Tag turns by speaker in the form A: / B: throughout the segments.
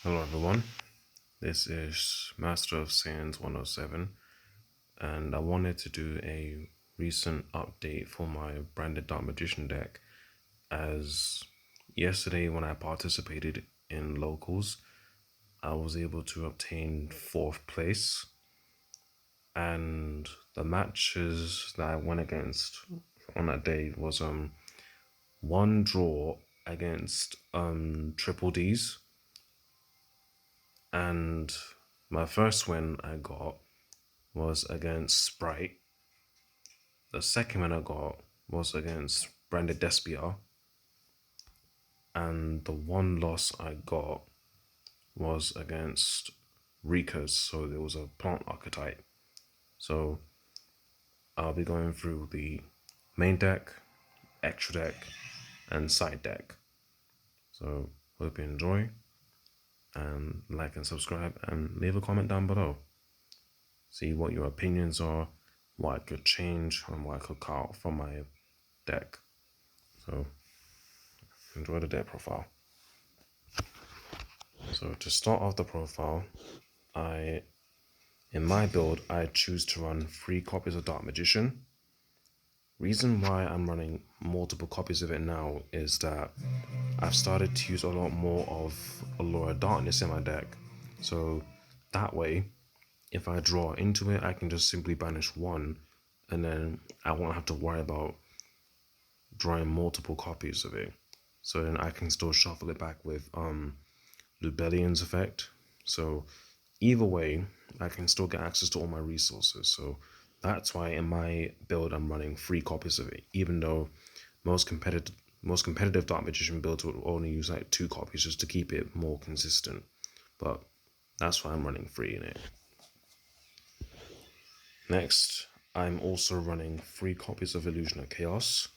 A: Hello everyone, this is Master of Science 107 and I wanted to do a recent update for my branded Dark Magician deck as yesterday when I participated in locals I was able to obtain 4th place, and the matches that I went against on that day was one draw against Triple D's, and my first win I got was against Sprite. The second win I got was against branded Despia, and the one loss I got was against Rika's, so there was a plant archetype. So I'll be going through the main deck, extra deck, and side deck. So hope you enjoy, and like and subscribe, and leave a comment down below. See what your opinions are, what I could change, and what I could cut out from my deck. So enjoy the deck profile. So to start off the profile, in my build, I choose to run 3 copies of Dark Magician. Reason why I'm running multiple copies of it now is that I've started to use a lot more of Allure of Darkness in my deck. So that way, if I draw into it, I can just simply banish one, and then I won't have to worry about drawing multiple copies of it. So then I can still shuffle it back with Lubellion's effect. So either way, I can still get access to all my resources. So that's why in my build I'm running 3 copies of it, even though most competitive Dark Magician builds would only use like 2 copies just to keep it more consistent. But that's why I'm running 3 in it. Next, I'm also running 3 copies of Illusion of Chaos.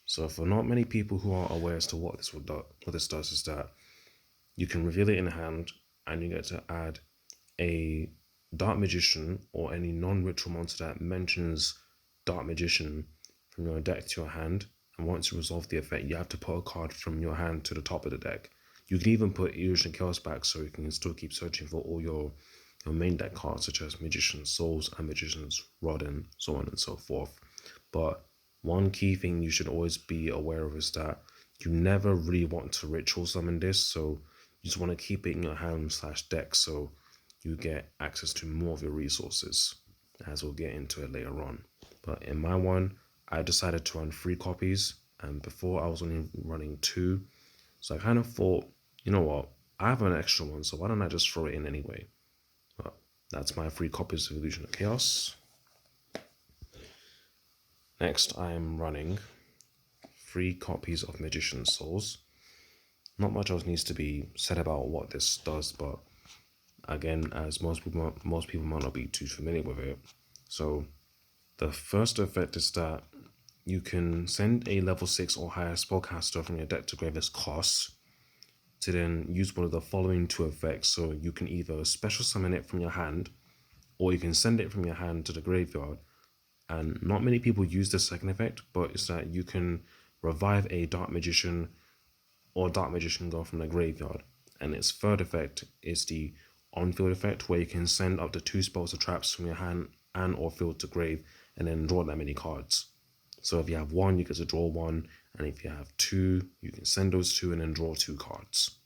A: So for not many people who are aware as to what this does is that you can reveal it in hand, and you get to add a Dark Magician or any non-ritual monster that mentions Dark Magician from your deck to your hand. And once you resolve the effect, you have to put a card from your hand to the top of the deck. You can even put Illusion of Chaos back so you can still keep searching for all your main deck cards, such as Magician's Souls and Magician's Rod and so on and so forth. But one key thing you should always be aware of is that you never really want to ritual summon this, so you just want to keep it in your hand / deck so you get access to more of your resources, as we'll get into it later on. But in my one, I decided to run 3 copies, and before I was only running 2, so I kind of thought, you know what, I have an extra one, so why don't I just throw it in anyway? But that's my 3 copies of Illusion of Chaos. Next, I am running 3 copies of Magician's Souls. Not much else needs to be said about what this does, but again, as most people might not be too familiar with it. So the first effect is that you can send a level 6 or higher spellcaster from your deck to grave as cost to then use one of the following 2 effects. So you can either special summon it from your hand, or you can send it from your hand to the graveyard. And not many people use the second effect, but it's that you can revive a Dark Magician or Dark Magician go from the graveyard. And its third effect is the on-field effect, where you can send up to 2 spells or traps from your hand and or field to grave and then draw that many cards. So if you have 1, you get to draw 1, and if you have 2, you can send those 2 and then draw 2 cards.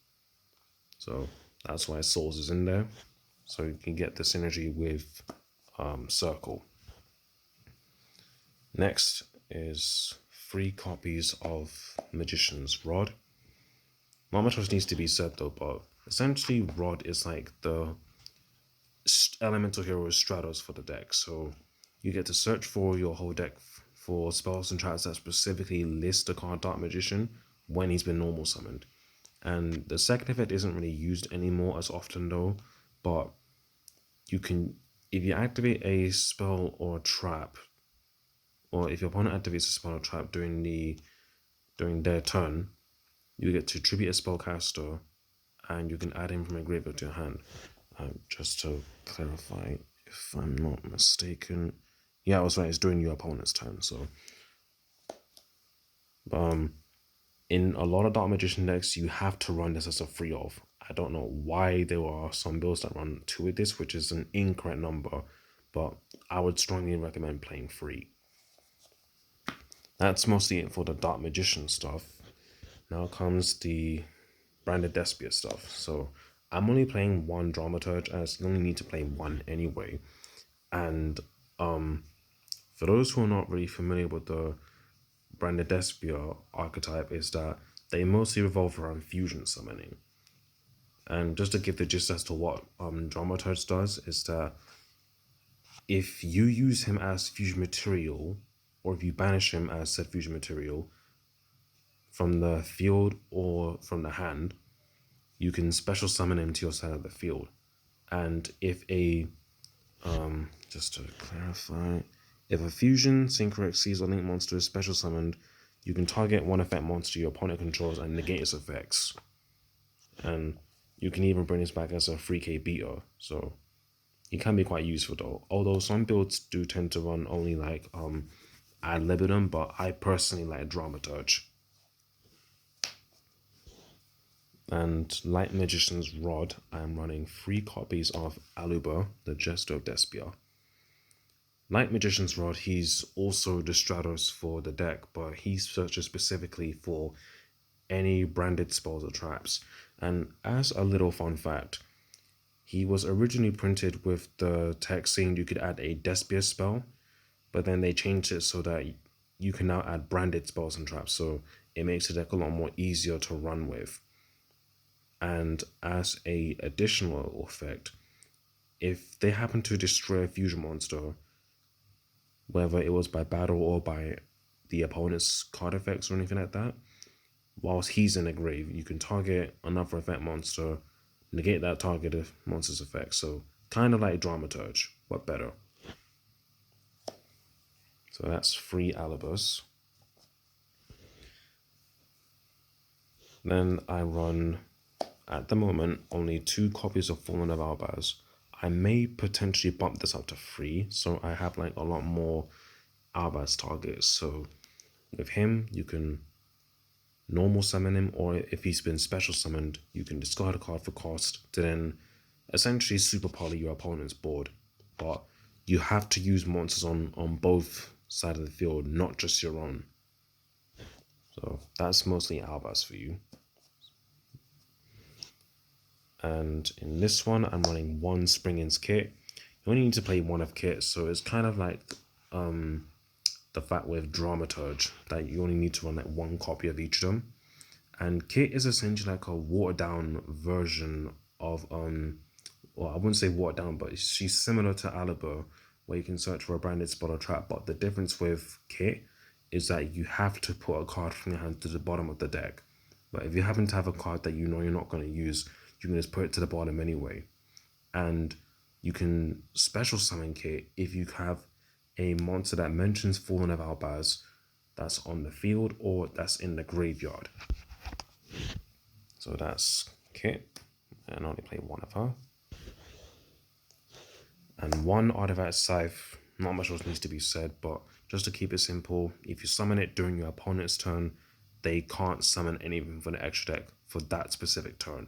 A: So that's why Souls is in there, so you can get the synergy with Circle. Next is 3 copies of Magician's Rod. Not much else needs to be said though, but essentially Rod is like the elemental hero Stratos for the deck. So you get to search for your whole deck for spells and traps that specifically list the card Dark Magician when he's been normal summoned. And the second effect isn't really used anymore as often though, but you can, if you activate a spell or a trap, or if your opponent activates a spell or trap during their turn, you get to tribute a spellcaster, and you can add him from a graveyard to your hand. Just to clarify, if I'm not mistaken, yeah, I was right. It's during your opponent's turn. So, in a lot of Dark Magician decks, you have to run this as a free of. I don't know why there are some builds that run 2 with this, which is an incorrect number, but I would strongly recommend playing 3. That's mostly it for the Dark Magician stuff. Now comes the branded Despia stuff. So I'm only playing 1 Dramaturge, as you only need to play 1 anyway. And for those who are not really familiar with the branded Despia archetype, is that they mostly revolve around fusion summoning. And just to give the gist as to what Dramaturge does, is that if you use him as fusion material, or if you banish him as said fusion material from the field or from the hand, you can special summon him to your side of the field. And if a just to clarify, if a fusion synchro exceeds or link monster is special summoned, you can target one effect monster your opponent controls and negate its effects. And you can even bring this back as a 3k beater, so it can be quite useful though. Although some builds do tend to run only like ad libitum, but I personally like Dramaturge. And Light Magician's Rod, I'm running 3 copies of Aluba, the Jester of Despia. Light Magician's Rod, he's also the Stratos for the deck, but he searches specifically for any branded spells or traps. And as a little fun fact, he was originally printed with the text saying you could add a Despia spell, but then they changed it so that you can now add branded spells and traps, so it makes the deck a lot more easier to run with. And as a additional effect, if they happen to destroy a fusion monster, whether it was by battle or by the opponent's card effects or anything like that, whilst he's in the grave, you can target another effect monster, negate that targeted monster's effect. So kind of like Dramaturge, but better. So that's 3 Alibus. Then I run, at the moment, only 2 copies of Fallen of Albaz. I may potentially bump this up to 3, so I have like a lot more Albaz targets. So with him, you can normal summon him, or if he's been special summoned, you can discard a card for cost to then essentially super poly your opponent's board. But you have to use monsters on both sides of the field, not just your own. So that's mostly Albaz for you. And in this one, I'm running 1 Springin's Kit. You only need to play 1 of Kit, so it's kind of like the fact with Dramaturge, that you only need to run like 1 copy of each of them. And Kit is essentially like a watered down version of well, I wouldn't say watered down, but she's similar to Aliber, where you can search for a branded spell or trap. But the difference with Kit is that you have to put a card from your hand to the bottom of the deck. But if you happen to have a card that you know you're not going to use, you can just put it to the bottom anyway. And you can special summon Kit if you have a monster that mentions Fallen of Albaz that's on the field or that's in the graveyard. So that's Kit, and I only play 1 of her. And 1 Artifact Scythe, not much else needs to be said, but just to keep it simple, if you summon it during your opponent's turn, they can't summon anything from the extra deck for that specific turn.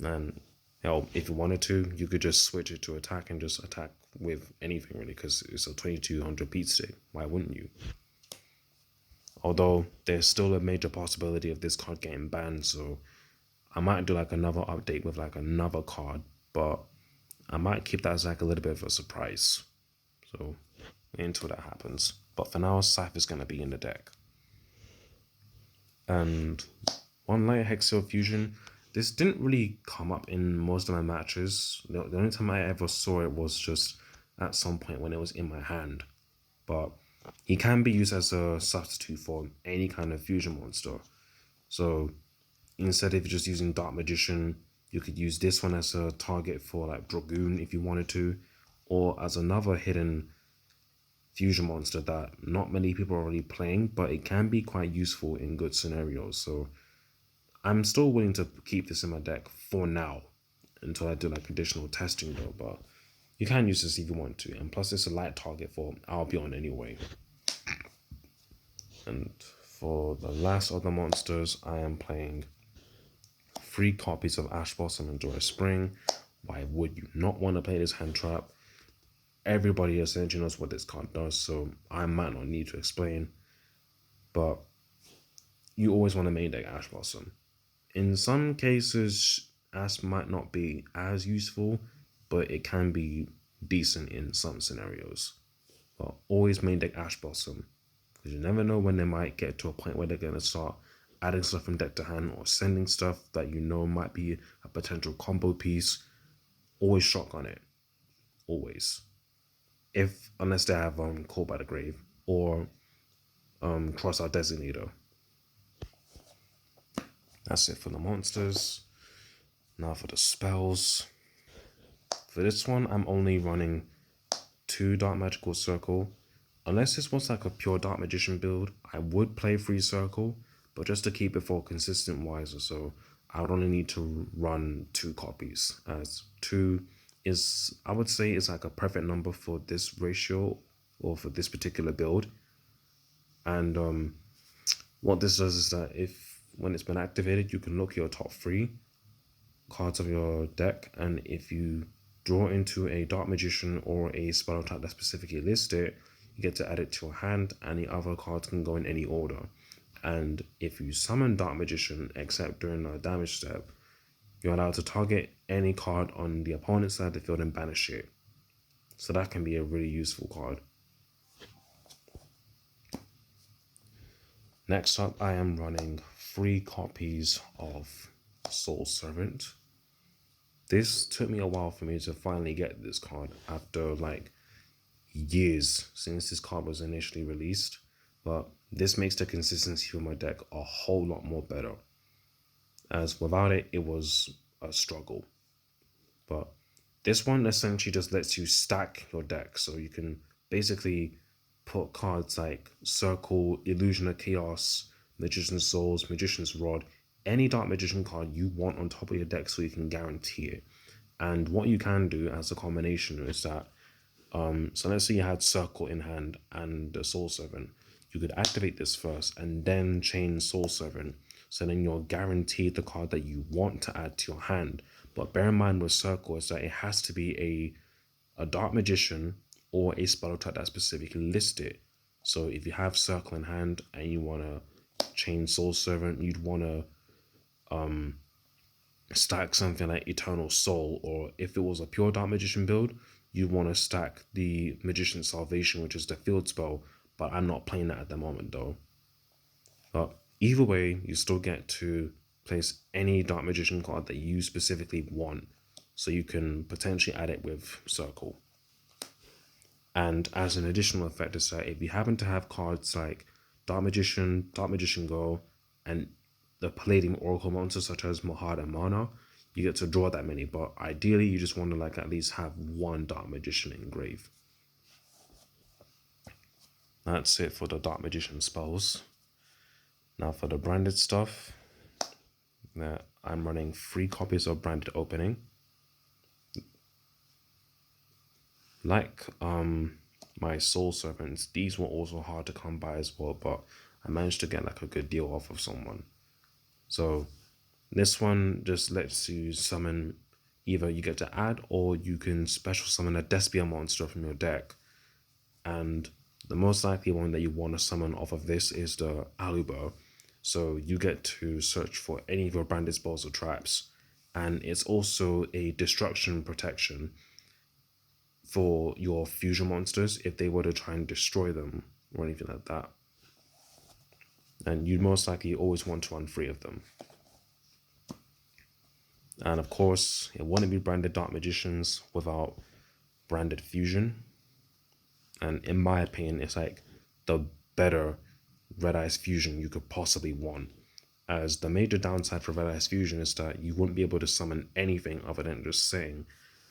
A: And hell, if you wanted to, you could just switch it to attack and just attack with anything really, because it's a 2200 beat stick. Why wouldn't you? Although there's still a major possibility of this card getting banned, so I might do like another update with like another card, but I might keep that as like a little bit of a surprise. So wait until that happens. But for now, Scythe is going to be in the deck. And 1 Light Hexil Fusion. This didn't really come up in most of my matches. The only time I ever saw it was just at some point when it was in my hand. But he can be used as a substitute for any kind of fusion monster. So instead of just using Dark Magician, you could use this one as a target for like Dragoon if you wanted to, or as another hidden fusion monster that not many people are really playing, but it can be quite useful in good scenarios. So I'm still willing to keep this in my deck for now until I do like additional testing though, but you can use this if you want to. And plus it's a light target for Albion anyway. And for the last of the monsters, I am playing 3 copies of Ash Blossom and Joy Spring. Why would you not want to play this hand trap? Everybody essentially knows what this card does, so I might not need to explain. But you always want to main deck Ash Blossom. In some cases, Ash might not be as useful, but it can be decent in some scenarios. But always main deck Ash Blossom, because you never know when they might get to a point where they're going to start adding stuff from deck to hand or sending stuff that you know might be a potential combo piece. Always shotgun it. Always. Unless they have Call by the Grave or Cross Out Designator. That's it for the monsters. Now for the spells. For this one, I'm only running 2 Dark Magical Circle. Unless this was like a pure Dark Magician build, I would play 3 Circle, but just to keep it for consistent wise or so, I would only need to run 2 copies, as 2 is, I would say, is like a perfect number for this ratio or for this particular build. And what this does is that when it's been activated, you can look your top 3 cards of your deck, and if you draw into a Dark Magician or a spell type that specifically lists it, you get to add it to your hand, and the other cards can go in any order. And if you summon Dark Magician, except during a damage step, you're allowed to target any card on the opponent's side of the field and banish it. So that can be a really useful card. Next up, I am running 3 copies of Soul Servant. This took me a while for me to finally get this card after like years since this card was initially released, but this makes the consistency of my deck a whole lot more better, as without it, it was a struggle. But this one essentially just lets you stack your deck, so you can basically put cards like Circle, Illusion of Chaos, Magician's Souls, Magician's Rod, any Dark Magician card you want on top of your deck so you can guarantee it. And what you can do as a combination is that, so let's say you had Circle in hand and the Soul Servant. You could activate this first and then chain Soul Servant. So then you're guaranteed the card that you want to add to your hand. But bear in mind with Circle is that it has to be a Dark Magician or a spell type that specifically lists it. So if you have Circle in hand and you want to chain Soul Servant, you'd want to stack something like Eternal Soul, or if it was a pure Dark Magician build, you want to stack the Magician's Salvation, which is the field spell, but I'm not playing that at the moment though. But either way, you still get to place any Dark Magician card that you specifically want, so you can potentially add it with Circle. And as an additional effect is that if you happen to have cards like Dark Magician Go, and the Palladium Oracle monsters such as Mahad and Mana, you get to draw that many, but ideally you just want to like at least have 1 Dark Magician in grave. That's it for the Dark Magician spells. Now for the branded stuff, I'm running 3 copies of Branded Opening. Like my Soul Servants, these were also hard to come by as well, but I managed to get like a good deal off of someone. So this one just lets you summon, either you get to add or you can special summon a Despia monster from your deck. And the most likely one that you want to summon off of this is the Aluber. So you get to search for any of your branded spells or traps. And it's also a destruction protection for your fusion monsters if they were to try and destroy them or anything like that. And you'd most likely always want to run 3 of them. And of course, it wouldn't be branded Dark Magicians without branded Fusion. And in my opinion, it's like the better Red Eyes Fusion you could possibly want. As the major downside for Red Eyes Fusion is that you wouldn't be able to summon anything other than just saying.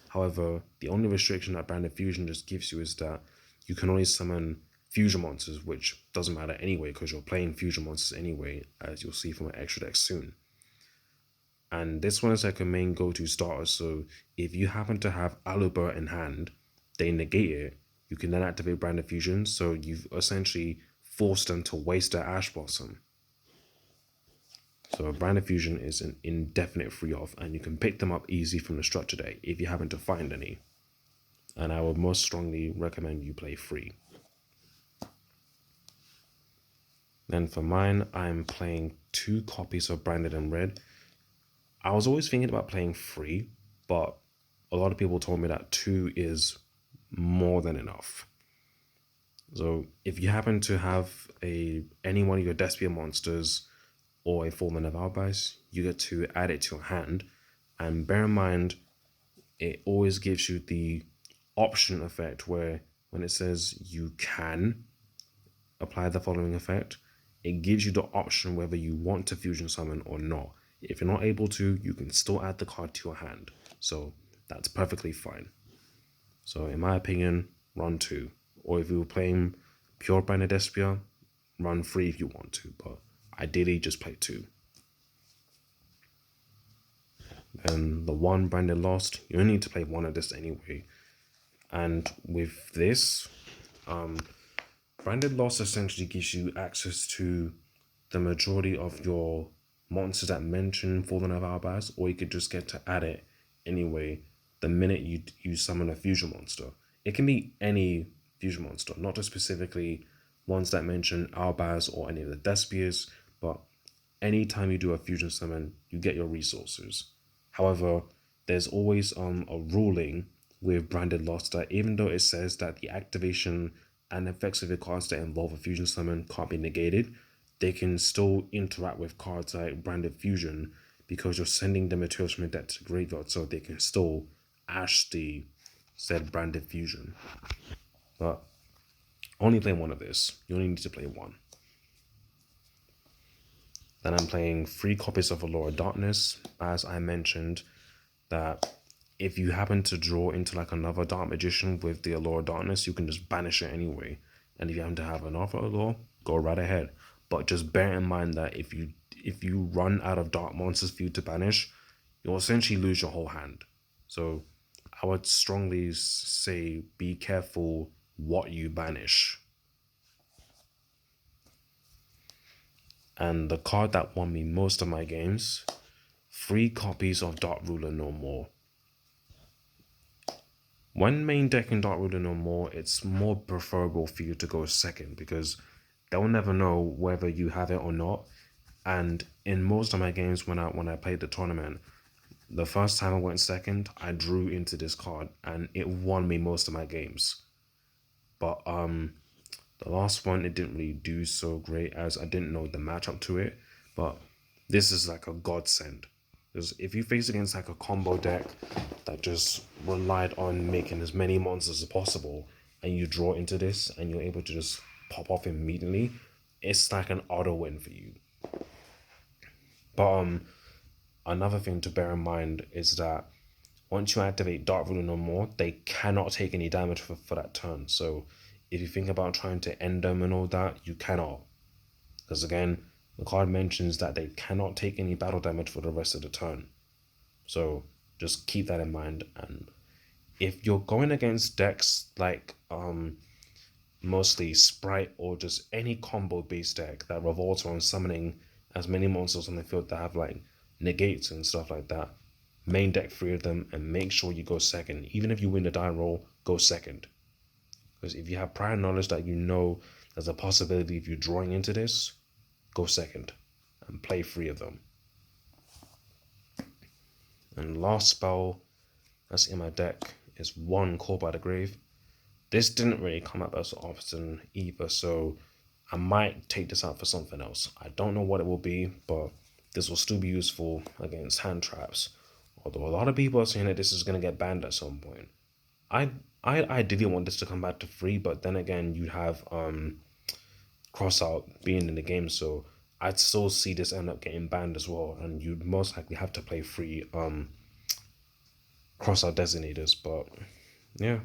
A: However, the only restriction that branded Fusion just gives you is that you can only summon fusion monsters, which doesn't matter anyway because you're playing fusion monsters anyway, as you'll see from an extra deck soon. And this one is like a main go-to starter, so if you happen to have Aluber in hand, they negate it, you can then activate Branded Fusion, so you've essentially forced them to waste their Ash Blossom. So Branded Fusion is an indefinite free of, and you can pick them up easy from the structure deck if you happen to find any. And I would most strongly recommend you play free. Then for mine, I'm playing 2 copies of Branded in Red. I was always thinking about playing free, but a lot of people told me that 2 is more than enough. So if you happen to have any one of your Despia monsters or a Fallen of Albaz, you get to add it to your hand. And bear in mind, it always gives you the option effect where when it says you can apply the following effect, it gives you the option whether you want to fusion summon or not. If you're not able to, you can still add the card to your hand. So that's perfectly fine. So in my opinion, run 2. Or if you were playing pure Branded Despia, run 3 if you want to, but ideally just play 2. Then the 1 Branded Lost, you only need to play 1 of this anyway. And with this, Branded Lost essentially gives you access to the majority of your monsters that mention Fallen of Albaz, or you could just get to add it anyway the minute you summon a fusion monster. It can be any fusion monster, not just specifically ones that mention Albaz or any of the Despias, but anytime you do a fusion summon, you get your resources. However, there's always a ruling with Branded Lost that even though it says that the activation and effects of your cards that involve a fusion summon can't be negated, they can still interact with cards like Branded Fusion because you're sending the materials from your deck to the graveyard, so they can still ash the said Branded Fusion. But only play 1 of this. You only need to play 1. Then I'm playing 3 copies of Allure of Darkness. As I mentioned, that if you happen to draw into like another Dark Magician with the Allure of Darkness, you can just banish it anyway. And if you happen to have another Allure, go right ahead. But just bear in mind that if you run out of dark monsters for you to banish, you'll essentially lose your whole hand. So I would strongly say be careful what you banish. And the card that won me most of my games, 3 copies of Dark Ruler No More. When main decking Dark Ruler No More, it's more preferable for you to go second because they'll never know whether you have it or not. And in most of my games when I played the tournament, the first time I went second, I drew into this card and it won me most of my games. But the last one, it didn't really do so great as I didn't know the matchup to it. But this is like a godsend. Because if you face against like a combo deck that just relied on making as many monsters as possible, and you draw into this and you're able to just pop off immediately, it's like an auto win for you. But another thing to bear in mind is that once you activate Dark Ruler No More, they cannot take any damage for that turn. So if you think about trying to end them and all that, you cannot. Because again, the card mentions that they cannot take any battle damage for the rest of the turn. So just keep that in mind. And if you're going against decks like mostly Sprite or just any combo based deck that revolves around summoning as many monsters on the field that have like negates and stuff like that, main deck 3 of them and make sure you go second. Even if you win the die roll, go second. Because if you have prior knowledge that you know there's a possibility of you drawing into this, go second and play 3 of them. And last spell that's in my deck is 1 Call by the Grave. This didn't really come up as often either, so I might take this out for something else. I don't know what it will be, but this will still be useful against hand traps. Although a lot of people are saying that this is going to get banned at some point. I ideally want this to come back to 3, but then again, you have Crossout being in the game, so I'd still see this end up getting banned as well, and you'd most likely have to play 3 Crossout designators, but yeah,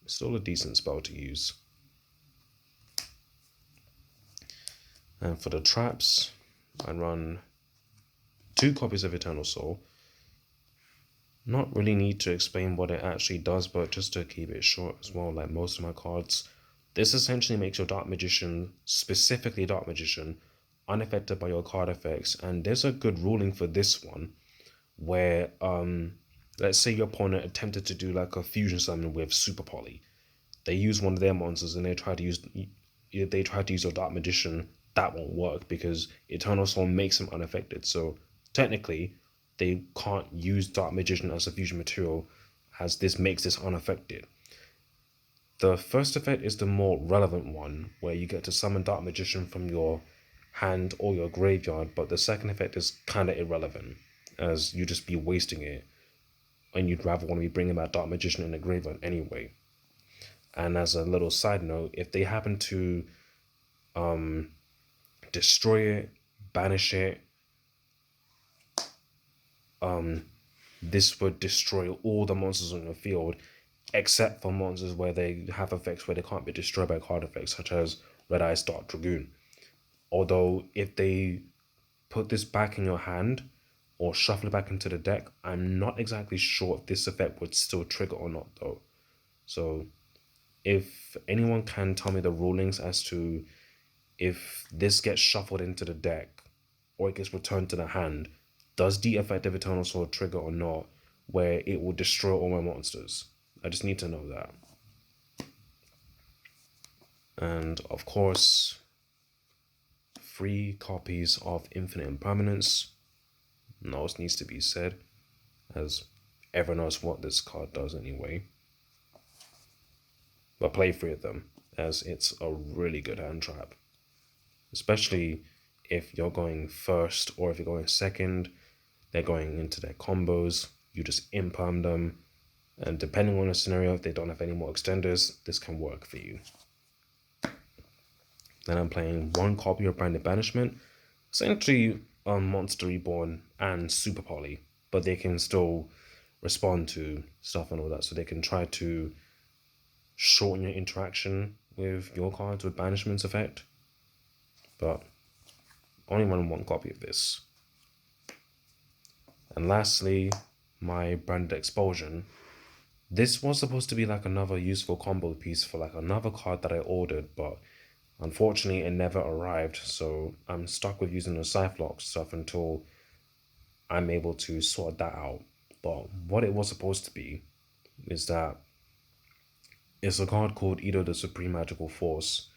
A: it's still a decent spell to use. And for the traps, I run 2 copies of Eternal Soul. Not really need to explain what it actually does, but just to keep it short as well, like most of my cards, this essentially makes your Dark Magician, specifically Dark Magician, unaffected by your card effects. And there's a good ruling for this one where let's say your opponent attempted to do like a fusion summon with Super Poly. They use one of their monsters and they try to use your Dark Magician. That won't work because Eternal Soul makes them unaffected. So technically, they can't use Dark Magician as a fusion material, as this makes this unaffected. The first effect is the more relevant one, where you get to summon Dark Magician from your hand or your graveyard, but the second effect is kind of irrelevant, as you just be wasting it, and you'd rather want to be bringing that Dark Magician in the graveyard anyway. And as a little side note, if they happen to destroy it, banish it, this would destroy all the monsters on your field, except for monsters where they have effects where they can't be destroyed by card effects, such as Red Eyes Dark Dragoon. Although, if they put this back in your hand or shuffle it back into the deck, I'm not exactly sure if this effect would still trigger or not, though. So, if anyone can tell me the rulings as to if this gets shuffled into the deck or it gets returned to the hand, does the effect of Eternal Sword trigger or not, where it will destroy all my monsters? I just need to know that. And of course, 3 copies of Infinite Impermanence. No else needs to be said, as everyone knows what this card does anyway. But play 3 of them, as it's a really good hand trap. Especially if you're going first or if you're going second, they're going into their combos, you just imperm them, and depending on the scenario, if they don't have any more extenders, this can work for you. Then I'm playing 1 copy of Branded Banishment, essentially Monster Reborn and Super Poly, but they can still respond to stuff and all that, so they can try to shorten your interaction with your cards with Banishment's effect, but only run 1 copy of this. And lastly, my Branded Expulsion. This was supposed to be like another useful combo piece for like another card that I ordered, but unfortunately it never arrived, so I'm stuck with using the Cyphlox stuff until I'm able to sort that out. But what it was supposed to be is that it's a card called Edo the Supreme Magical Force,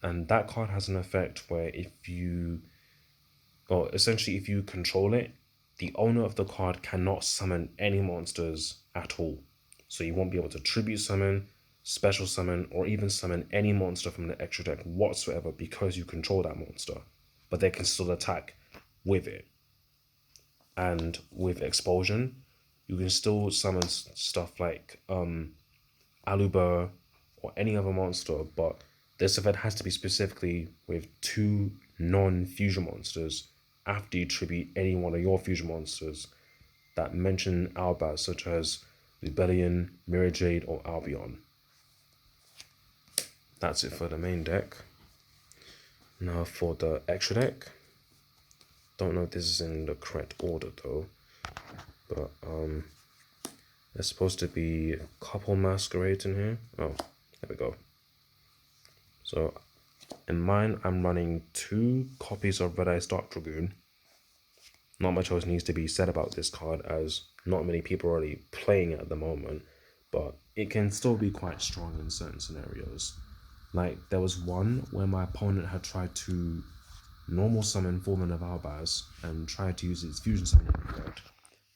A: and that card has an effect where if you control it, the owner of the card cannot summon any monsters at all. So you won't be able to tribute summon, special summon, or even summon any monster from the extra deck whatsoever because you control that monster. But they can still attack with it. And with Expulsion, you can still summon stuff like Aluber or any other monster, but this event has to be specifically with 2 non-fusion monsters after you tribute any one of your fusion monsters that mention Albaz, such as Rebellion, Mirror Jade, or Albion. That's it for the main deck. Now for the extra deck. Don't know if this is in the correct order though, but there's supposed to be a couple masquerades in here. Oh, there we go. So in mine, I'm running 2 copies of Red Eyes Dark Dragoon. Not much else needs to be said about this card, as not many people are already playing it at the moment, but it can still be quite strong in certain scenarios. Like, there was one where my opponent had tried to normal summon Foreman of Albaz and tried to use its fusion summon effect.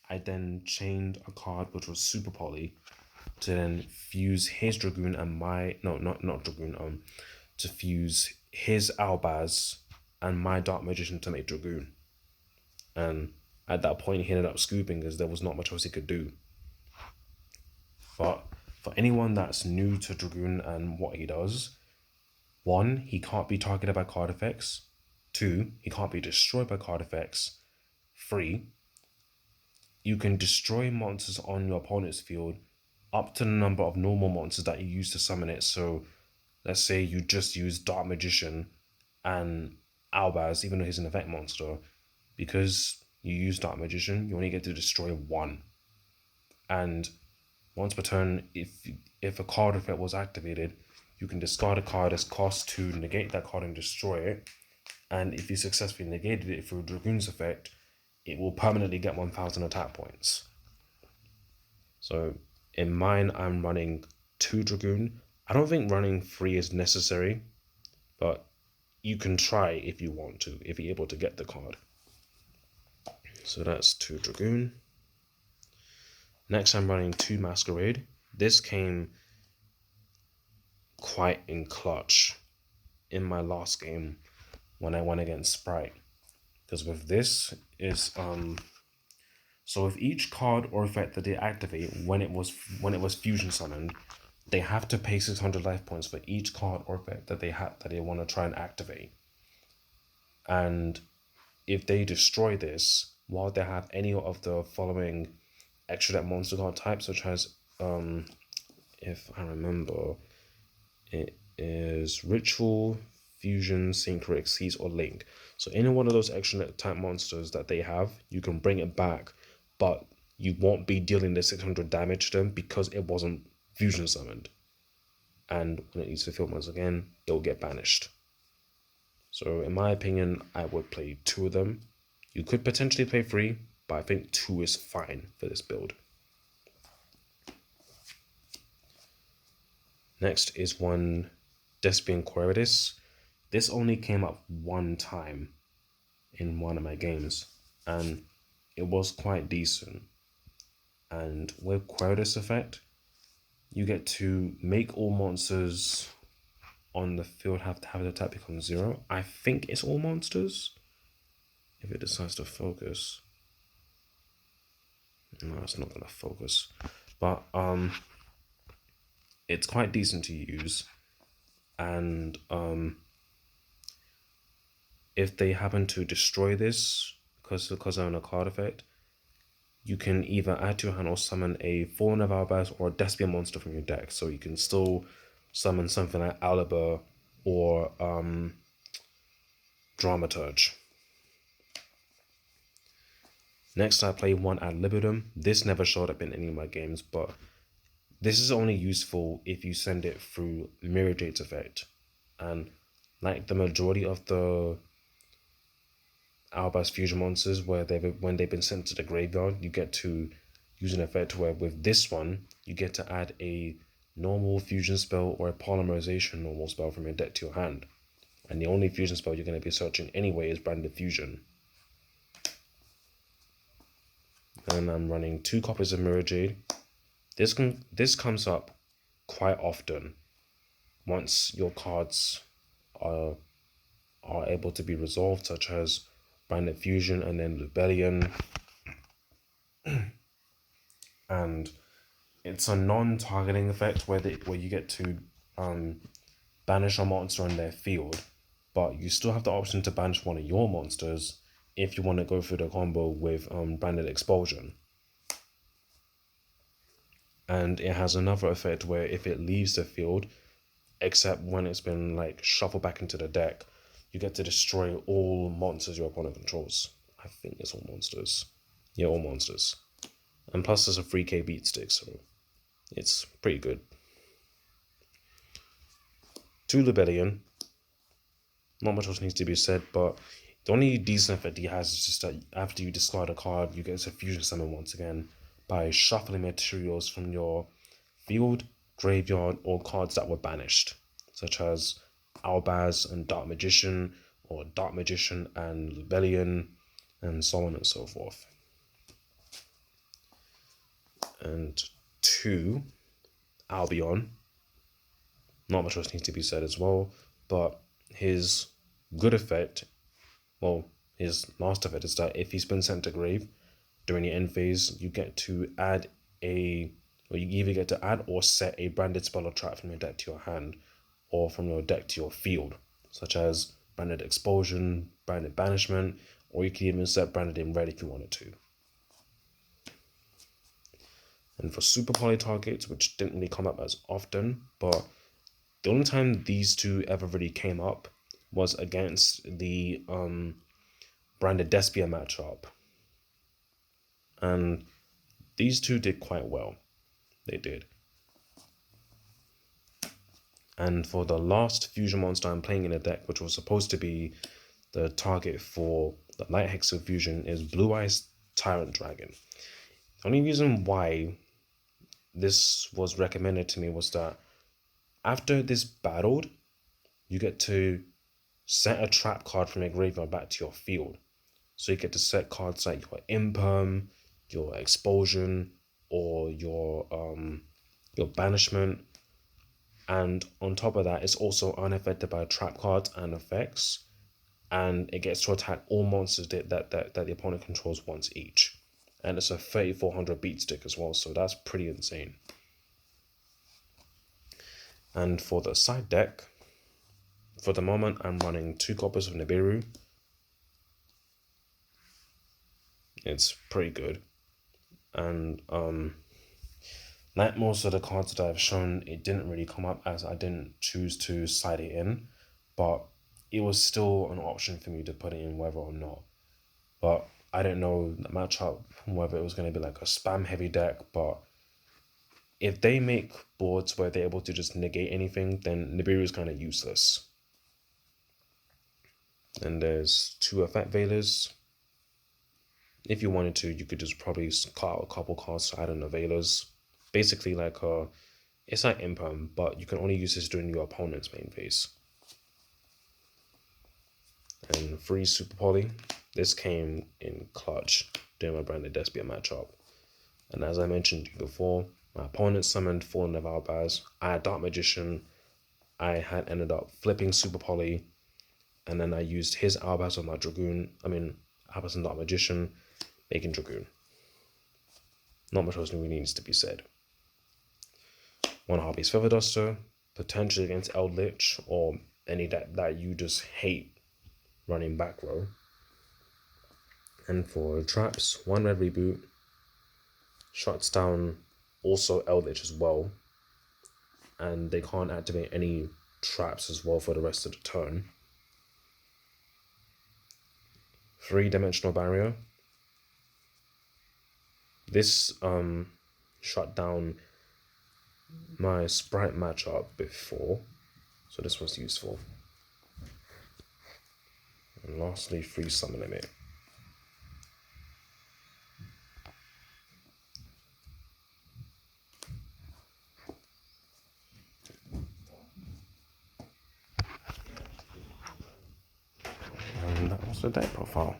A: I then chained a card which was Super Poly to then fuse his Dragoon and my, no, not Dragoon, to fuse his Albaz and my Dark Magician to make Dragoon. And at that point, he ended up scooping because there was not much else he could do. But for anyone that's new to Dragoon and what he does, 1, he can't be targeted by card effects. 2, he can't be destroyed by card effects. 3, you can destroy monsters on your opponent's field up to the number of normal monsters that you use to summon it. So let's say you just use Dark Magician and Albaz, even though he's an effect monster, because you use Dark Magician, you only get to destroy 1. And once per turn, if a card effect was activated, you can discard a card as cost to negate that card and destroy it. And if you successfully negated it through Dragoon's effect, it will permanently get 1000 attack points. So in mine, I'm running 2 Dragoon. I don't think running 3 is necessary, but you can try if you want to, if you're able to get the card. So that's 2 Dragoon. Next, I'm running 2 Masquerade. This came quite in clutch in my last game when I went against Sprite. Because with this is so with each card or effect that they activate when it was fusion summoned, they have to pay 600 life points for each card or effect that they want to try and activate. And if they destroy this while they have any of the following extra deck monster card types, such as if I remember, it is Ritual, Fusion, Synchro, Exceeds, or Link. So any one of those extra type monsters that they have, you can bring it back, but you won't be dealing the 600 damage to them because it wasn't fusion summoned. And when it needs to field once again, it will get banished. So in my opinion, I would play 2 of them. You could potentially play 3, but I think 2 is fine for this build. Next is one Despia Corvidus. This only came up 1 time in one of my games, and it was quite decent. And with Corvidus effect, you get to make all monsters on the field have to have the attack become 0. I think it's all monsters. If it decides to focus. No, it's not gonna focus. But it's quite decent to use. And if they happen to destroy this because they're on a card effect, you can either add to your hand or summon a Fallen of Albaz or a Despia monster from your deck. So you can still summon something like Alibur or Dramaturge. Next, I play 1 Ad Libitum. This never showed up in any of my games, but this is only useful if you send it through Mirror Jade's effect. And like the majority of the Albaz fusion monsters, when they've been sent to the graveyard, you get to use an effect where with this one, you get to add a normal fusion spell or a polymerization normal spell from your deck to your hand. And the only fusion spell you're going to be searching anyway is Branded Fusion. And I'm running 2 copies of Mirror Jade. This comes up quite often once your cards are able to be resolved, such as Branded Fusion and then Rebellion. And it's a non-targeting effect where you get to banish a monster on their field, but you still have the option to banish one of your monsters if you want to go through the combo with Branded Expulsion. And it has another effect where if it leaves the field, except when it's been like shuffled back into the deck, you get to destroy all monsters your opponent controls. I think it's all monsters. Yeah, all monsters. And plus there's a 3k beat stick, so it's pretty good. 2 Rebellion. Not much else needs to be said, but the only decent effect he has is just that after you discard a card, you get to fusion summon once again by shuffling materials from your field, graveyard, or cards that were banished, such as Albaz and Dark Magician, or Dark Magician and Rebellion, and so on and so forth. And 2 Albion. Not much else needs to be said as well, but his good effect, well, his last effect is that if he's been sent to grave during the end phase, you get to add you either get to add or set a branded spell or trap from your deck to your hand, or from your deck to your field, such as Branded Expulsion, Branded Banishment, or you can even set Branded in red if you wanted to. And for super poly targets, which didn't really come up as often, but the only time these 2 ever really came up was against the Branded Despia matchup. And these 2 did quite well. They did. And for the last fusion monster I'm playing in a deck, which was supposed to be the target for the Light Hexer fusion is Blue Eyes Tyrant Dragon. The only reason why this was recommended to me was that after this battled, you get to set a trap card from your graveyard back to your field. So you get to set cards like your Imperm, your Expulsion, or your Banishment. And on top of that, it's also unaffected by trap cards and effects. And it gets to attack all monsters that the opponent controls once each. And it's a 3400 beat stick as well, so that's pretty insane. And for the side deck, for the moment, I'm running 2 copies of Nibiru. It's pretty good. And like most of the cards that I've shown, it didn't really come up as I didn't choose to side it in, but it was still an option for me to put it in whether or not. But I didn't know the matchup, whether it was going to be like a spam heavy deck, but if they make boards where they're able to just negate anything, then Nibiru is kind of useless. And there's 2 effect veilers. If you wanted to, you could just probably cut out a couple cards to add in the veilers. Basically like it's like Imperm, but you can only use this during your opponent's main phase. And 3 Super Poly. This came in clutch during my branded Despia matchup. And as I mentioned before, my opponent summoned Fallen of Albaz. I had Dark Magician. I had ended up flipping Super Poly. And then I used his Albaz on my Dragoon. Albaz and Dark Magician, making Dragoon. Not much else really needs to be said. 1 Harpy's Feather Duster, potentially against Eldritch or any deck that you just hate running back row. And for traps, 1 red reboot, shuts down also Eldritch as well, and they can't activate any traps as well for the rest of the turn. 3-dimensional barrier. This shut down my Sprite matchup before, so this was useful. And lastly, free summon limit. And that was the deck profile.